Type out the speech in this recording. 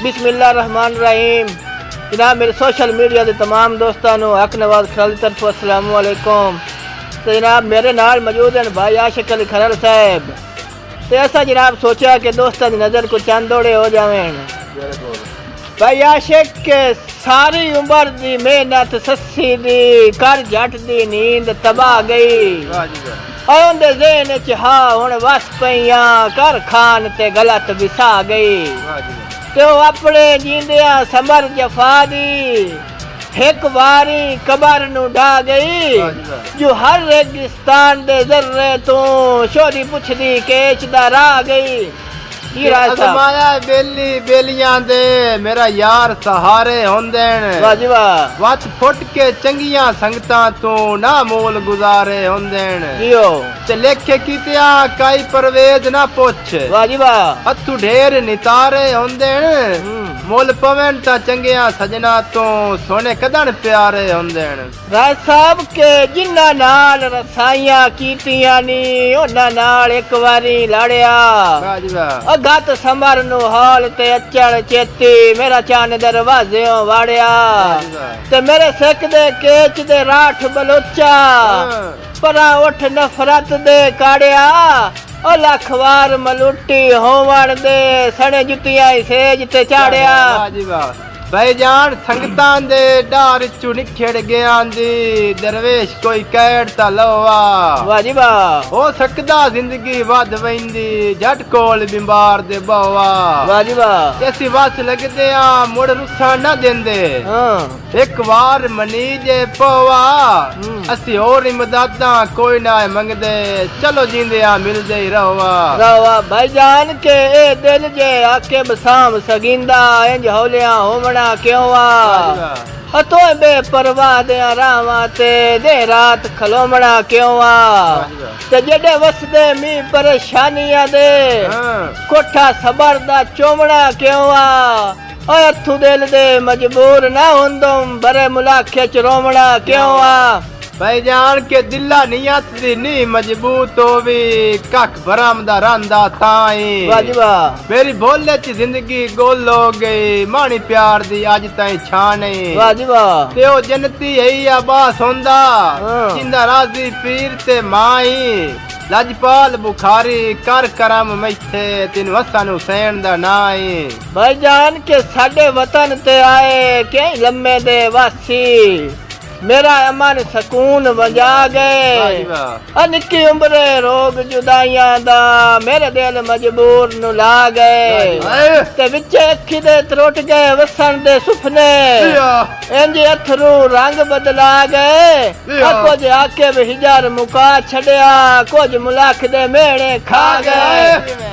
बिस्मिल्लाहिर्रहमानिर्रहीम। जनाब मेरे सोशल मीडिया के तमाम दोस्तों हक नवाज खरल की तरफ अस्सलाम वालेकुम। तो जनाब मेरे नाल मौजूद हैं भाई आशिक अली खरल साहब। तो ऐसा जनाब सोचा कि दोस्तों की नज़र को चंद दौड़े हो जावें। भाई आशिक के सारी उम्र दी मेहनत सस्सी दी कर जट दी नींद तबाह गई। औंदे ज़हन च हाँ हुण वस पईयां कर खान ते गलत बिसा गई। ते ओ अपने जींदियां समर जफा दी एक बारी कबर नू ढा गई। जो हर रेगिस्तान दे जर्रे तो शोरी पुछदी केच दा राह गई। अजमाया बेली बेलियां दे मेरा यार सहारे होंदेन। वत फुट के चंगियां संगतां तू ना मोल गुजारे होंदेन। ते लेखे कीतिया काई परवेज ना पुछ हथू ढेर नितारे होंदेन। मोल पवन ता चंगिया सजना तो सोने कदन प्यारे होंदेन। राज साहब के जिन्ना नाल रसाइयां कीतियां नी उन्ना नाल एक बारी लड़िया। गत समर नु हाल ते अचण चेती मेरा चान दरवाजे वाड़िया। ते मेरे सिक दे केच दे राठ बलोचा परा उठ नफरत दे काड़िया। ओ लखवार मलुटी होवण दे सड़े जुतियां सेज ते चाड़िया। भाईजान संगतां दे डार चू निखेड़ गया दी दरवेश कोई कैड़ ता लवा। वाह वाह हो सकदा जिंदगी वध वैंदी जट कोल बीमार दे बवा। वाह ऐसी बस लगदे आ मुड़ रुसा ना देंदे। एक बार मनी जे पवा असी और इमदादा कोई ना मंगदे चलो जींदे आ मिलदे ही रवा। भाईजान के ए दिल जे आके बसाम सगिंदा इंज हौलिया होवण क्यों आ तो बेपरवाह दे रावा ते दे रात खलोमणा क्यों आ। ते जेडे वसदे मी परेशानियां दे कोठा सबर दा चोमणा क्यों आ। ओए अथू दिल दे मजबूर ना हुंदुम बरे मुलाखे च रोमणा क्यों आ। भाईजान के दिला नियत दी नी मजबूत होवी कख भरम दा रंदा ताई। मेरी भोले च जिंदगी गोल हो गई मानी प्यार दी अज ताई छान ते ओ जन्नती है या बास होंदा जिंदा राजी पीर ते माई। लजपाल बुखारी कर करम मैथे तीन वसन हुसैन दा नाई। भाईजान के साडे वतन ते आए के लम्मे दे वासी मेरा अमन सकून वजा गए। निक्की उम्र रोग जुदाइयां दा मेरे दिल मजबूर नु ला गए। ते विचे अखी दे त्रुट गए वसन दे सुपने इंज अथरू रंग बदला गए। कुछ आके हिजर मुका छड़िया कुछ मुलाख दे मेड़े खा गए।